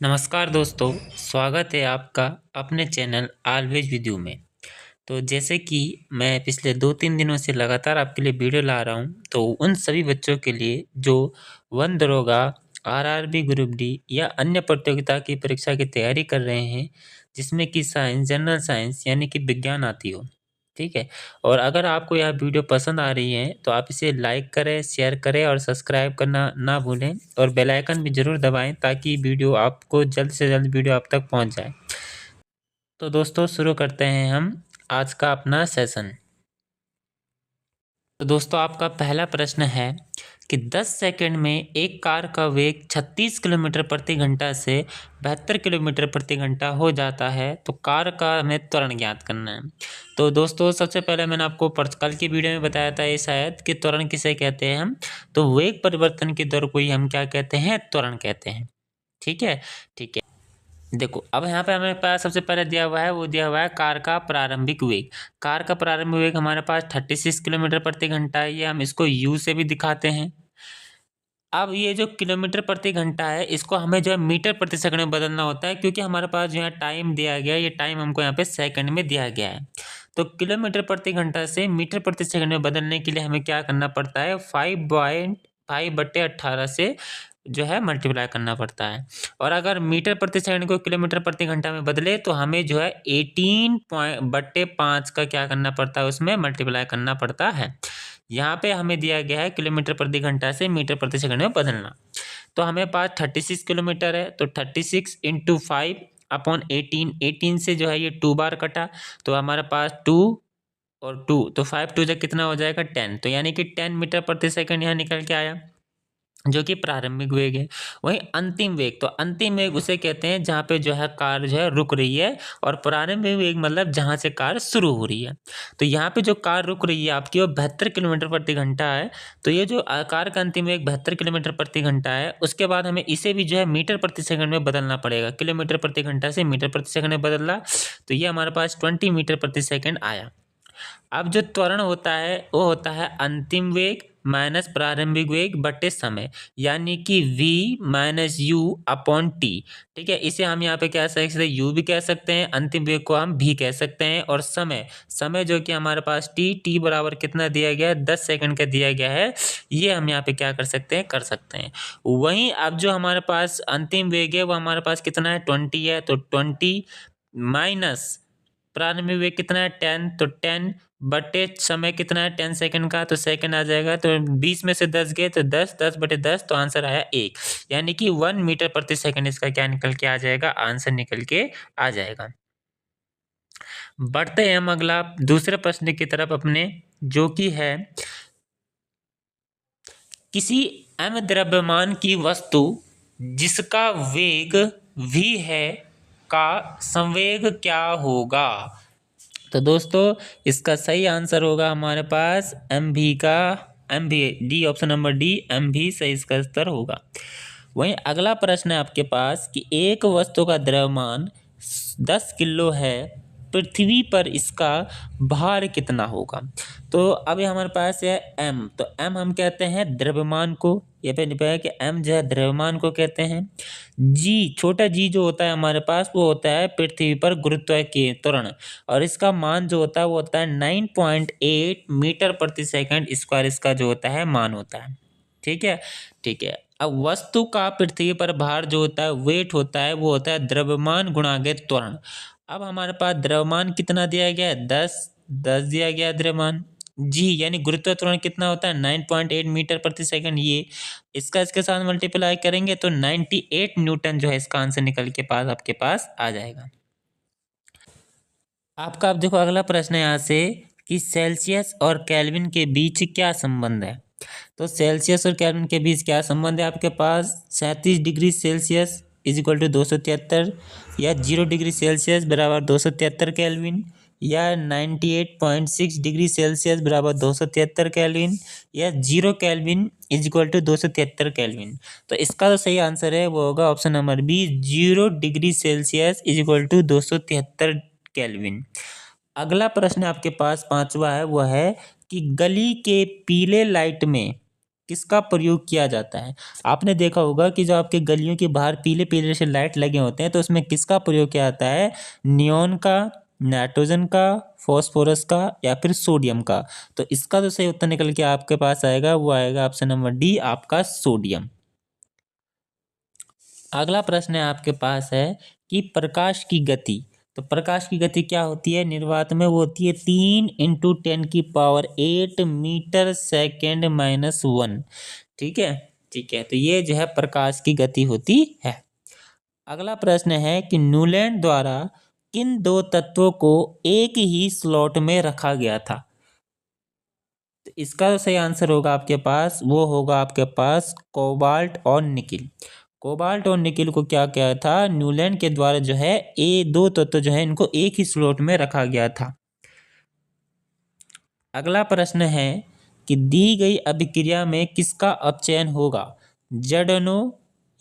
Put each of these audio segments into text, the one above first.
नमस्कार दोस्तों, स्वागत है आपका अपने चैनल ऑलवेज विद यू में। तो जैसे कि मैं पिछले 2-3 दिनों से लगातार आपके लिए वीडियो ला रहा हूँ, तो उन सभी बच्चों के लिए जो वन दरोगा, आरआरबी ग्रुप डी या अन्य प्रतियोगिता की परीक्षा की तैयारी कर रहे हैं, जिसमें कि साइंस, जनरल साइंस यानी कि विज्ञान आती हो, ठीक है? और अगर आपको यह वीडियो पसंद आ रही है, तो आप इसे लाइक करें, शेयर करें और सब्सक्राइब करना ना भूलें और बेल आइकन भी ज़रूर दबाएँ ताकि वीडियो आपको जल्द से जल्द वीडियो आप तक पहुँच जाए। तो दोस्तों शुरू करते हैं हम आज का अपना सेशन। तो दोस्तों आपका पहला प्रश्न है कि 10 सेकंड में एक कार का वेग 36 किलोमीटर प्रति घंटा से 72 किलोमीटर प्रति घंटा हो जाता है, तो कार का हमें त्वरण ज्ञात करना है। तो दोस्तों सबसे पहले मैंने आपको कल की वीडियो में बताया था ये शायद कि त्वरण किसे कहते हैं हम, तो वेग परिवर्तन की दर को ही हम क्या कहते हैं, त्वरण कहते हैं। ठीक है, ठीक है। देखो अब यहाँ पे हमारे पास सबसे पहले दिया हुआ है, वो दिया हुआ है कार का प्रारंभिक वेग। कार का प्रारंभिक वेग हमारे पास 36 किलोमीटर प्रति घंटा है, ये हम इसको यू से भी दिखाते हैं। अब ये जो किलोमीटर प्रति घंटा है, इसको हमें जो है मीटर प्रति सेकंड में बदलना होता है, क्योंकि हमारे पास जो है टाइम दिया गया है, ये टाइम हमको यहाँ पे सेकंड में दिया गया है। तो किलोमीटर प्रति घंटा से मीटर प्रति सेकंड में बदलने के लिए हमें क्या करना पड़ता है, 5/5/18 से जो है मल्टीप्लाई करना पड़ता है। और अगर मीटर प्रति सेकंड को किलोमीटर प्रति घंटा में बदले तो हमें जो है 18/5 का क्या करना पड़ता है, उसमें मल्टीप्लाई करना पड़ता है। यहाँ पे हमें दिया गया है किलोमीटर प्रति घंटा से मीटर प्रति सेकंड में बदलना। तो हमें पास 36 किलोमीटर है, तो 36 इंटू 5/18, 18 से जो है ये 2 बार कटा, तो हमारे पास 2 और 2, तो 5 2 जा कितना हो जाएगा 10, तो यानी कि 10 मीटर प्रति सेकंड यहाँ निकल के आया, जो कि प्रारंभिक वेग है। वहीं अंतिम वेग, तो अंतिम वेग उसे कहते हैं जहाँ पे जो है कार जो है रुक रही है, और प्रारंभिक वेग मतलब जहाँ से कार शुरू हो रही है। तो यहाँ पे जो कार रुक रही है आपकी, वो 72 किलोमीटर प्रति घंटा है। तो ये जो कार का अंतिम वेग 72 किलोमीटर प्रति घंटा है, उसके बाद हमें इसे भी जो है मीटर प्रति सेकंड में बदलना पड़ेगा। किलोमीटर प्रति घंटा से मीटर प्रति सेकंड में बदला, तो ये हमारे पास 20 मीटर प्रति सेकंड आया। अब जो त्वरण होता है वो होता है अंतिम वेग माइनस प्रारंभिक वेग बटे समय, यानी कि v minus you upon T. ठीक है, इसे हम यहाँ पे क्या कह सकते हैं, u भी कह सकते हैं, अंतिम वेग को हम v कह सकते हैं, और समय समय जो कि हमारे पास t बराबर कितना दिया गया है, 10 सेकंड का दिया गया है, ये हम यहाँ पे क्या कर सकते हैं, कर सकते हैं। वहीं अब जो हमारे पास अंतिम वेग है वो हमारे पास कितना है, 20 है, तो 20 माइनस प्रारंभिक वेग कितना है 10, तो 10 बटे समय कितना है 10 सेकंड का, तो सेकंड आ जाएगा, तो 20 में से 10 गए तो 10, 10 बटे 10, तो आंसर आया 1, यानी कि 1 मीटर प्रति सेकंड इसका क्या निकल के आ जाएगा, आंसर निकल के आ जाएगा। बढ़ते हैं हम अगला दूसरे प्रश्न की तरफ अपने, जो कि है किसी m द्रव्यमान की वस्तु जिसका वेग v है का संवेग क्या होगा। तो दोस्तों इसका सही आंसर होगा हमारे पास एम भी का, एम भी डी, ऑप्शन नंबर डी, एम भी सही इसका उत्तर होगा। वहीं अगला प्रश्न है आपके पास कि एक वस्तु का द्रव्यमान 10 किलो है, पृथ्वी पर इसका भार कितना होगा। तो अभी हमारे पास है m, तो m हम कहते हैं द्रव्यमान को, ये पे लिखा है कि m जो है द्रव्यमान को कहते हैं। g, छोटा g जो होता है हमारे पास वो होता है पृथ्वी पर गुरुत्व के त्वरण, और इसका मान जो होता है वो होता है 9.8 मीटर प्रति सेकंड स्क्वायर, इसका जो होता है मान होता है। ठीक है, ठीक है। अब वस्तु का पृथ्वी पर भार जो होता है, वेट होता है, वो होता है द्रव्यमान गुणागे त्वरण। अब हमारे पास द्रव्यमान कितना दिया गया है, 10 दिया गया है द्रव्यमान। जी यानी गुरुत्व त्वरण कितना होता है 9.8 मीटर प्रति सेकंड, ये इसका इसके साथ मल्टीप्लाई करेंगे तो 98 न्यूटन जो है इसका आंसर निकल के पास आपके पास आ जाएगा। आपका अब देखो अगला प्रश्न है यहाँ से कि सेल्सियस और केल्विन के बीच क्या संबंध है। तो सेल्सियस और केल्विन के बीच क्या संबंध है आपके पास, 37 degree Celsius is equal to 273, या 0 डिग्री सेल्सियस बराबर 273 केल्विन, या 98.6 डिग्री सेल्सियस बराबर 273 केल्विन, या 0 Kelvin is equal to 273 Kelvin. तो इसका जो सही आंसर है वो होगा option number B, 0 degree Celsius is equal to 273 Kelvin. अगला प्रश्न आपके पास पांचवा है, वो है कि गली के पीले लाइट में किसका प्रयोग किया जाता है? आपने देखा होगा कि जो आपके गलियों के बाहर पीले पीले से लाइट लगे होते हैं तो उसमें किसका प्रयोग किया जाता है? नियॉन का, नाइट्रोजन का, फॉस्फोरस का या फिर सोडियम का। तो इसका जो सही उत्तर निकल के आपके पास आएगा वो आएगा ऑप्शन नंबर डी, आपका सोडियम। अगला प्रश्न है आपके पास है कि प्रकाश की गति। तो प्रकाश की गति क्या होती है? निर्वात में वो होती है 3 × 10⁸ मीटर सेकेंड -1। ठीक है, ठीक है। तो ये जो है प्रकाश की गति होती है। अगला प्रश्न है कि न्यूलैंड द्वारा किन दो तत्वों को एक ही स्लॉट में रखा गया था? तो इसका जो सही आंसर होगा आपके पास वो होगा आपके पास कोबाल्ट और निकिल। कोबाल्ट और निकिल को क्या किया था? न्यूलैंड के द्वारा जो है ये दो तत्व जो है इनको एक ही स्लॉट में रखा गया था। अगला प्रश्न है कि दी गई अभिक्रिया में किसका अपचयन होगा? ZnO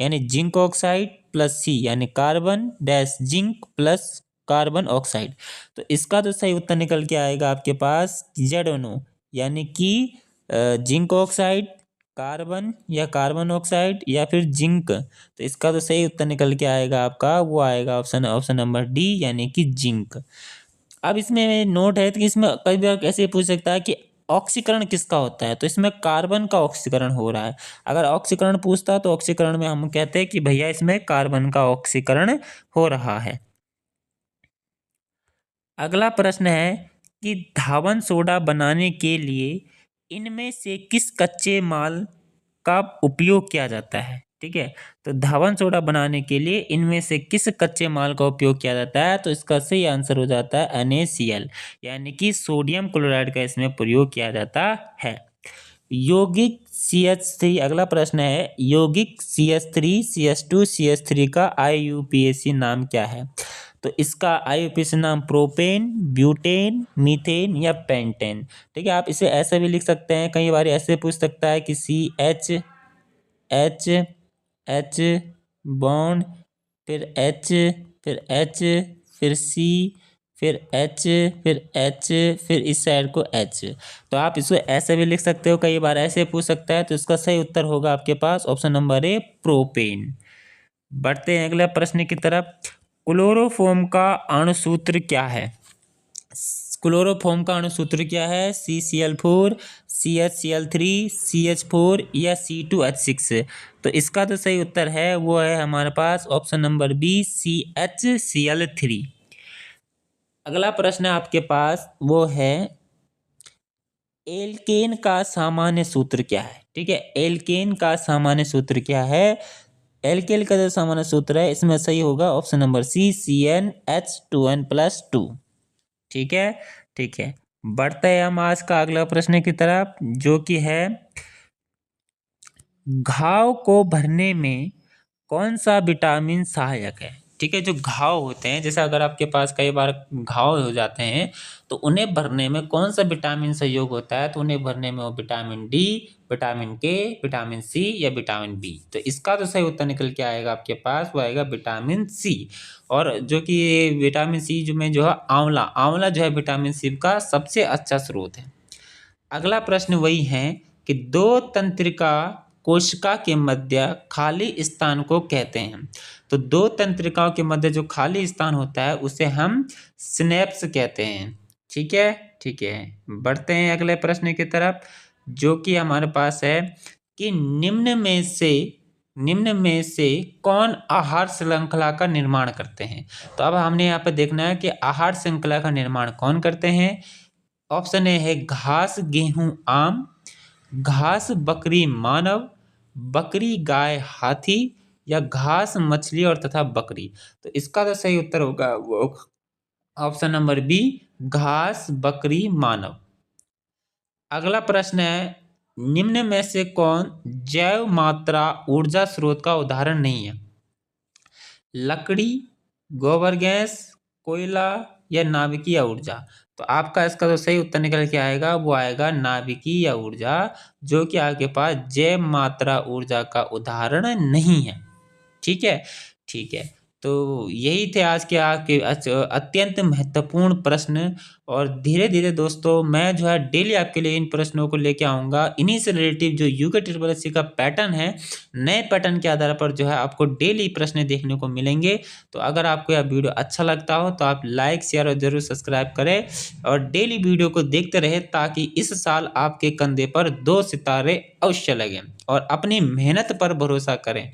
यानी जिंक ऑक्साइड प्लस C यानी carbon dash zinc plus carbon oxide. तो इसका तो सही उत्तर निकल के आएगा आपके पास ZnO यानी कि जिंक ऑक्साइड, कार्बन या कार्बन ऑक्साइड या फिर जिंक। तो इसका तो सही उत्तर निकल के आएगा आपका वो आएगा ऑप्शन नंबर डी यानी कि जिंक। अब इसमें नोट है कि इसमें कई बार ऐसे पूछ सकता है कि ऑक्सीकरण किसका होता है? तो इसमें कार्बन का ऑक्सीकरण हो रहा है। अगर ऑक्सीकरण पूछता तो ऑक्सीकरण में हम कहते हैं कि भैया इसमें कार्बन का ऑक्सीकरण हो रहा है। अगला प्रश्न है कि धावन सोडा बनाने के लिए इनमें से किस कच्चे माल का उपयोग किया जाता है? ठीक है, तो धावन सोडा बनाने के लिए इनमें से किस कच्चे माल का उपयोग किया जाता है? तो इसका सही आंसर हो जाता है NaCl यानी कि सोडियम क्लोराइड का इसमें प्रयोग किया जाता है। यौगिक CH3। अगला प्रश्न है यौगिक CH3 CH2 CH3 का IUPAC नाम क्या है? तो इसका IUPAC नाम प्रोपेन, ब्यूटेन, मीथेन या पेंटेन। ठीक है, आप इसे ऐसे भी लिख सकते हैं, कई बार ऐसे पूछ सकता है कि CH बॉन्ड फिर H फिर H फिर C फिर H फिर H फिर इस साइड को H। तो आप इसको ऐसे भी लिख सकते हो, कई बार ऐसे पूछ सकता है। तो इसका सही उत्तर होगा आपके पास ऑप्शन नंबर ए, प्रोपेन। बढ़ते हैं अगले प्रश्न की तरफ। क्लोरोफॉर्म का अणुसूत्र क्या है? क्लोरोफॉर्म का अणुसूत्र क्या है? CCl4, CHCl3, CH4 या C2H6। तो इसका तो सही उत्तर है वो है हमारे पास ऑप्शन नंबर बी, CHCl3। अगला प्रश्न आपके पास वो है एल्केन का सामान्य सूत्र क्या है? ठीक है, एल्केन का सामान्य सूत्र क्या है? एल्केन का जो सामान्य सूत्र है इसमें सही होगा ऑप्शन नंबर सी, CnH2n+2। ठीक है, ठीक है। बढ़ते हैं हम आज का अगला प्रश्न की तरफ जो कि है घाव को भरने में कौन सा विटामिन सहायक है? ठीक है, जो घाव होते हैं जैसे अगर आपके पास कई बार घाव हो जाते हैं तो उन्हें भरने में कौन सा विटामिन सहयोग होता है? तो उन्हें भरने में वो विटामिन डी, विटामिन के, विटामिन सी या विटामिन बी। तो इसका तो सही उत्तर निकल के आएगा आपके पास वो आएगा विटामिन सी। और जो कि विटामिन सी जो में जो है आंवला जो है विटामिन सी का सबसे अच्छा स्रोत है। अगला प्रश्न वही है कि दो तंत्रिका कोशिका के मध्य खाली स्थान को कहते हैं। तो दो तंत्रिकाओं के मध्य जो खाली स्थान होता है उसे हम सिनेप्स कहते हैं। ठीक है, ठीक है। बढ़ते हैं अगले प्रश्न की तरफ जो कि हमारे पास है कि निम्न में से कौन आहार श्रृंखला का निर्माण करते हैं? तो अब हमने यहाँ पे देखना है कि आहार श्रृंखला का निर्माण कौन करते हैं। ऑप्शन ए है घास गेहूं आम, घास बकरी मानव, बकरी गाय हाथी या घास मछली और तथा बकरी। तो इसका तो सही उत्तर होगा वो ऑप्शन नंबर बी, घास बकरी मानव। अगला प्रश्न है निम्न में से कौन जैव मात्रा ऊर्जा स्रोत का उदाहरण नहीं है? लकड़ी, गोबर गैस, कोयला या नाभिकीय ऊर्जा। तो आपका इसका जो सही उत्तर निकल के आएगा वो आएगा नाभिकीय ऊर्जा, जो कि आपके पास जैव मात्रा ऊर्जा का उदाहरण नहीं है। ठीक है, ठीक है। तो यही थे आज के आपके अत्यंत महत्वपूर्ण प्रश्न। और धीरे धीरे दोस्तों मैं जो है डेली आपके लिए इन प्रश्नों को लेके आऊँगा। इन्हीं से रिलेटिव जो यूके ट्रिपल एससी का पैटर्न है, नए पैटर्न के आधार पर जो है आपको डेली प्रश्न देखने को मिलेंगे। तो अगर आपको यह वीडियो अच्छा लगता हो तो आप लाइक, शेयर और ज़रूर सब्सक्राइब करें और डेली वीडियो को देखते रहें, ताकि इस साल आपके कंधे पर 2 सितारे अवश्य लगें। और अपनी मेहनत पर भरोसा करें।